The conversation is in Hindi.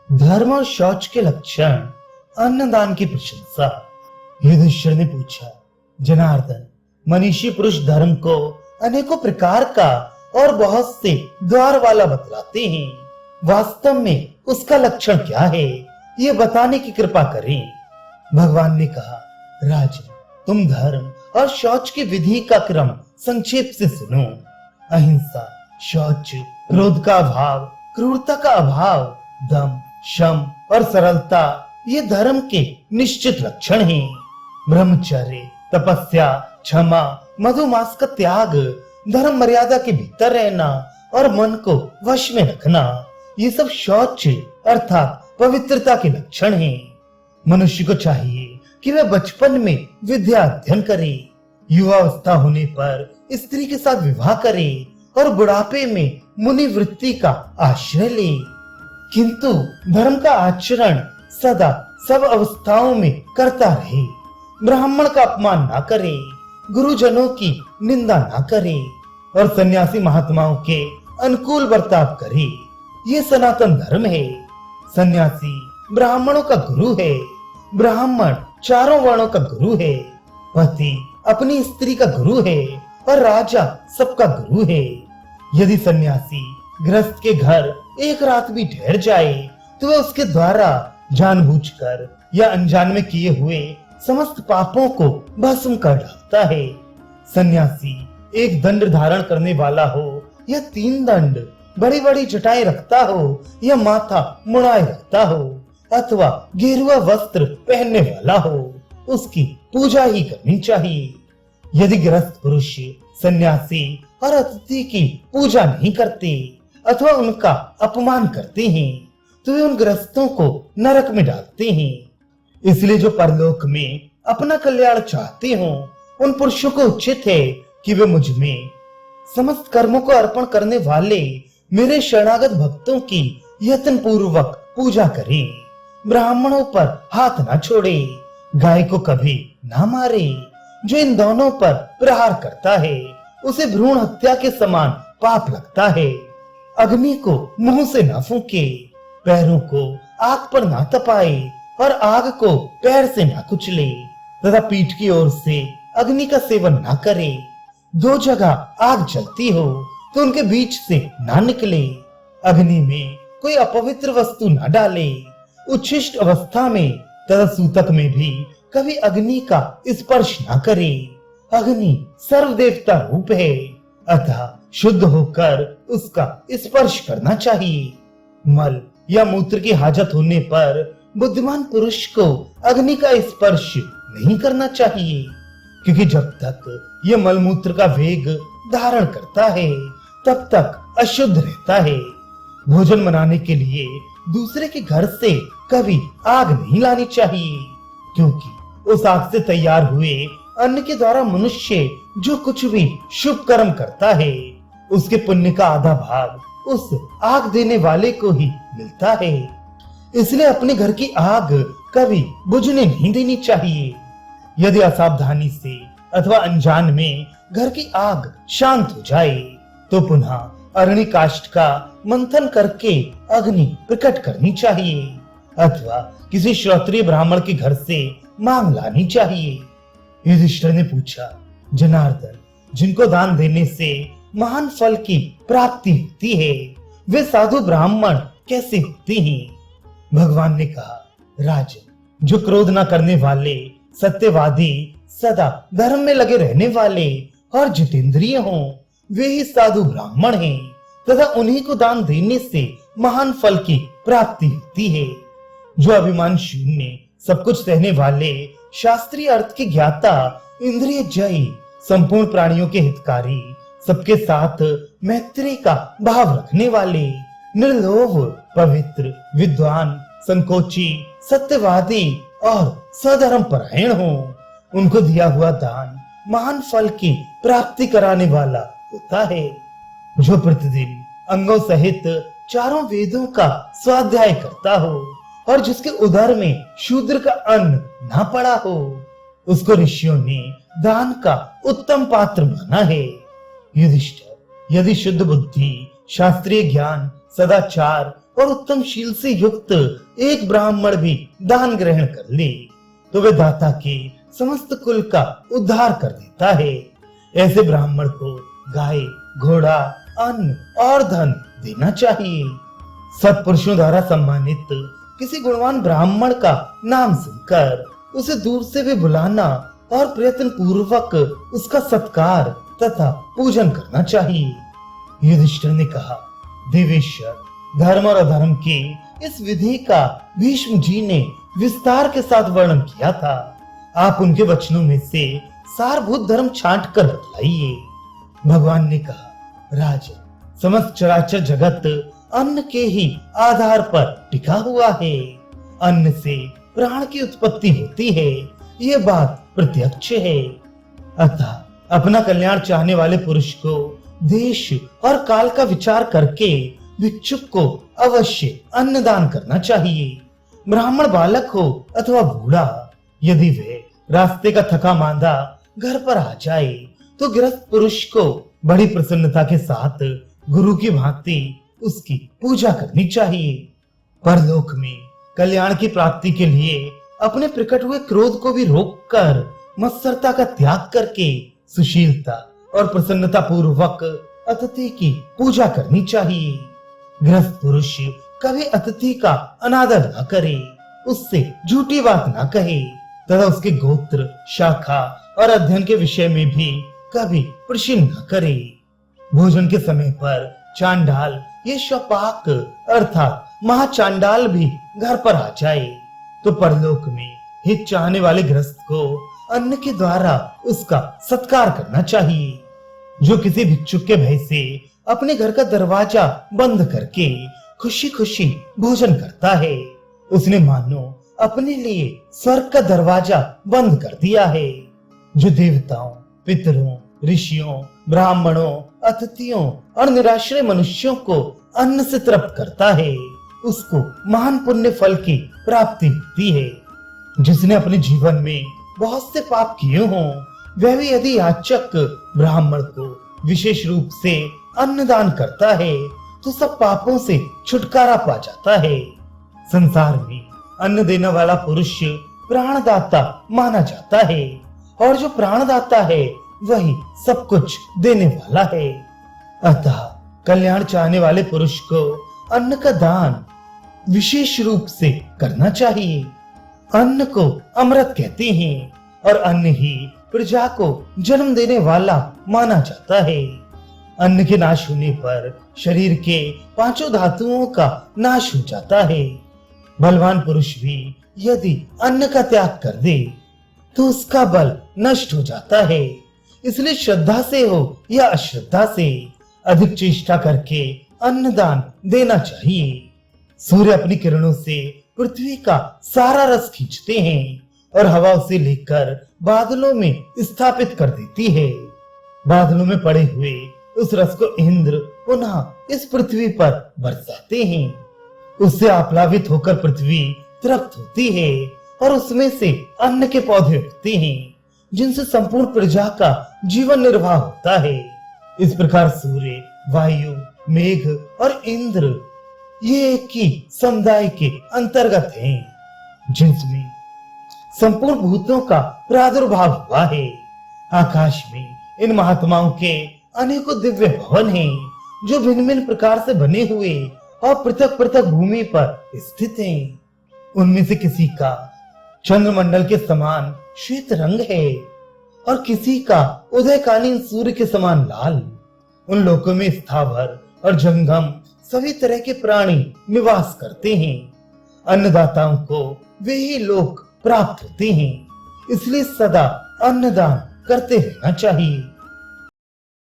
धर्म और शौच के लक्षण, अन्नदान की प्रशंसा। युधिष्ठिर ने पूछा, जनार्दन, मनीषी पुरुष धर्म को अनेकों प्रकार का और बहुत से द्वार वाला बतलाते हैं। वास्तव में उसका लक्षण क्या है, ये बताने की कृपा करें। भगवान ने कहा, राजन, तुम धर्म और शौच की विधि का क्रम संक्षेप से सुनो। अहिंसा, शौच, क्रोध का अभाव, क्रूरता का अभाव, दम, शम और सरलता ये धर्म के निश्चित लक्षण हैं। ब्रह्मचर्य, तपस्या, क्षमा, मधुमास का त्याग, धर्म मर्यादा के भीतर रहना और मन को वश में रखना, ये सब शौच अर्थात पवित्रता के लक्षण हैं। मनुष्य को चाहिए कि वह बचपन में विद्या अध्ययन करे, युवावस्था होने पर स्त्री के साथ विवाह करे और बुढ़ापे में मुनि वृत्ति का आश्रय ले, किंतु धर्म का आचरण सदा सब अवस्थाओं में करता रहे। ब्राह्मण का अपमान ना करे, गुरुजनों की निंदा ना करे और सन्यासी महात्माओं के अनुकूल बर्ताव करे। ये सनातन धर्म है। सन्यासी ब्राह्मणों का गुरु है, ब्राह्मण चारों वर्णों का गुरु है, पति अपनी स्त्री का गुरु है और राजा सबका गुरु है। यदि सन्यासी गृहस्थ के घर एक रात भी ठहर जाए तो वह उसके द्वारा जानबूझकर या अनजान में किए हुए समस्त पापों को भस्म कर डालता है। सन्यासी एक दंड धारण करने वाला हो या 3 दंड, बड़ी बड़ी जटाएं रखता हो या माथा मुड़ाए रखता हो अथवा गेरुआ वस्त्र पहनने वाला हो, उसकी पूजा ही करनी चाहिए। यदि गृहस्थ पुरुष सन्यासी और अतिथि की पूजा नहीं करते अथवा उनका अपमान करते हैं तो वे उन गृहस्थों को नरक में डालते हैं। इसलिए जो परलोक में अपना कल्याण चाहते हो, उन पुरुषों को उचित है कि वे मुझ में समस्त कर्मों को अर्पण करने वाले मेरे शरणागत भक्तों की यत्न पूर्वक पूजा करें। ब्राह्मणों पर हाथ ना छोड़े, गाय को कभी ना मारे। जो इन दोनों पर प्रहार करता है उसे भ्रूण हत्या के समान पाप लगता है। अग्नि को मुंह से ना फूके, पैरों को आग पर ना तपाए और आग को पैर से ना कुचले तथा पीठ की ओर से अग्नि का सेवन ना करे। 2 जगह आग जलती हो तो उनके बीच से ना निकले। अग्नि में कोई अपवित्र वस्तु ना डाले। उच्छिष्ट अवस्था में तथा सूतक में भी कभी अग्नि का स्पर्श ना करे। अग्नि सर्वदेवता रूप है, अतः शुद्ध होकर उसका स्पर्श करना चाहिए। मल या मूत्र की हाजत होने पर बुद्धिमान पुरुष को अग्नि का स्पर्श नहीं करना चाहिए, क्योंकि जब तक यह मल मूत्र का वेग धारण करता है तब तक अशुद्ध रहता है। भोजन बनाने के लिए दूसरे के घर से कभी आग नहीं लानी चाहिए, क्योंकि उस आग से तैयार हुए अन्न के द्वारा मनुष्य जो कुछ भी शुभ कर्म करता है उसके पुण्य का आधा भाग उस आग देने वाले को ही मिलता है। इसलिए अपने घर की आग कभी बुझने नहीं देनी चाहिए। यदि असावधानी से अथवा अनजान में घर की आग शांत हो जाए तो पुनः अग्नि काष्ठ का मंथन करके अग्नि प्रकट करनी चाहिए अथवा किसी श्रोत्रिय ब्राह्मण के घर से मांग लानी चाहिए। युधिष्ठिर ने पूछा, जनार्दन, जिनको दान देने से महान फल की प्राप्ति होती है वे साधु ब्राह्मण कैसे होते हैं? भगवान ने कहा, राजन, जो क्रोध न करने वाले, सत्यवादी, सदा धर्म में लगे रहने वाले और जितेंद्रिय हों, वे ही साधु ब्राह्मण हैं तथा उन्हीं को दान देने से महान फल की प्राप्ति होती है। जो अभिमान शून्य, सब कुछ सहने वाले, शास्त्रीय अर्थ के ज्ञाता, इंद्रिय जयी, संपूर्ण प्राणियों के हितकारी, सबके साथ मैत्री का भाव रखने वाले, निर्लोभ, पवित्र, विद्वान, संकोची, सत्यवादी और सधर्म परायण हो, उनको दिया हुआ दान महान फल की प्राप्ति कराने वाला होता है। जो प्रतिदिन अंगों सहित 4 वेदों का स्वाध्याय करता हो और जिसके उदर में शूद्र का अन्न ना पड़ा हो, उसको ऋषियों ने दान का उत्तम पात्र माना है। युधिष्ठिर, यदि शुद्ध बुद्धि, शास्त्रीय ज्ञान सदाचार और उत्तम शील से युक्त एक ब्राह्मण भी दान ग्रहण कर ले तो वे दाता के समस्त कुल का उद्धार कर देता है। ऐसे ब्राह्मण को गाय, घोड़ा, अन्न और धन देना चाहिए। सत्पुरुषों द्वारा सम्मानित किसी गुणवान ब्राह्मण का नाम सुनकर उसे दूर से भी बुलाना और प्रयत्न पूर्वक उसका सत्कार तथा पूजन करना चाहिए। युधिष्ठिर ने कहा, देवेश्वर, धर्म और अधर्म के इस विधि का भीष्म जी ने विस्तार के साथ वर्णन किया था। आप उनके वचनों में से सारभूत धर्म छांट कर बतलाइए। भगवान ने कहा, राजन, समस्त चराचर जगत अन्न के ही आधार पर टिका हुआ है। अन्न से प्राण की उत्पत्ति होती है, ये बात प्रत्यक्ष है। अतः अपना कल्याण चाहने वाले पुरुष को देश और काल का विचार करके भिक्षुक को अवश्य अन्नदान करना चाहिए। ब्राह्मण बालक हो अथवा बूढ़ा, यदि वे रास्ते का थका मांदा घर पर आ जाए तो गृहस्थ पुरुष को बड़ी प्रसन्नता के साथ गुरु की भांति उसकी पूजा करनी चाहिए। परलोक में कल्याण की प्राप्ति के लिए अपने प्रकट हुए क्रोध को भी रोककर मत्सरता का त्याग करके सुशीलता और प्रसन्नता पूर्वक अतिथि की पूजा करनी चाहिए। गृहस्थ पुरुष कभी अतिथि का अनादर न करे, उससे झूठी बात न कहे तथा उसके गोत्र, शाखा और अध्ययन के विषय में भी कभी प्रश्न न करे। भोजन के समय पर चांडाल, ये शपाक अर्थात महाचांडाल भी घर पर आ जाए तो परलोक में हित चाहने वाले गृहस्थ को अन्न के द्वारा उसका सत्कार करना चाहिए। जो किसी भिक्षुक के भय से अपने घर का दरवाजा बंद करके खुशी खुशी भोजन करता है, उसने मानो अपने लिए स्वर्ग का दरवाजा बंद कर दिया है। जो देवताओं, पितरों, ऋषियों, ब्राह्मणों, अतिथियों और निराश्रय मनुष्यों को अन्न से तृप्त करता है, उसको महान पुण्य फल की प्राप्ति होती है। जिसने अपने जीवन में बहुत से पाप किए हों, वह भी यदि याचक ब्राह्मण को विशेष रूप से अन्नदान करता है तो सब पापों से छुटकारा पा जाता है। संसार में अन्न देने वाला पुरुष प्राणदाता माना जाता है और जो प्राणदाता है वही सब कुछ देने वाला है। अतः कल्याण चाहने वाले पुरुष को अन्न का दान विशेष रूप से करना चाहिए। अन्न को अमृत कहते हैं और अन्न ही प्रजा को जन्म देने वाला माना जाता है। अन्न के नाश होने पर शरीर के पांचों धातुओं का नाश हो जाता है। बलवान पुरुष भी यदि अन्न का त्याग कर दे तो उसका बल नष्ट हो जाता है। इसलिए श्रद्धा से हो या अश्रद्धा से अधिक चेष्टा करके अन्नदान देना चाहिए। सूर्य अपनी किरणों से पृथ्वी का सारा रस खींचते हैं और हवा उसे लेकर बादलों में स्थापित कर देती है। बादलों में पड़े हुए उस रस को इंद्र पुनः इस पृथ्वी पर बरसाते हैं। उससे आप्लावित होकर पृथ्वी तृप्त होती है और उसमें से अन्न के पौधे उगते हैं जिनसे संपूर्ण प्रजा का जीवन निर्वाह होता है। इस प्रकार सूर्य, वायु, मेघ और इंद्र ये एक ही समुदाय के अंतर्गत हैं जिनमें संपूर्ण भूतों का प्रादुर्भाव हुआ है। आकाश में इन महात्माओं के अनेकों दिव्य भवन हैं जो भिन्न भिन्न प्रकार से बने हुए और पृथक पृथक भूमि पर स्थित हैं। उनमें से किसी का चंद्रमंडल के समान श्वेत रंग है और किसी का उदयकालीन सूर्य के समान लाल। उन लोकों में स्थावर और जंगम सभी तरह के प्राणी निवास करते हैं। अन्नदाताओं को वे ही लोक प्राप्त होते हैं, इसलिए सदा अन्नदान करते रहना चाहिए।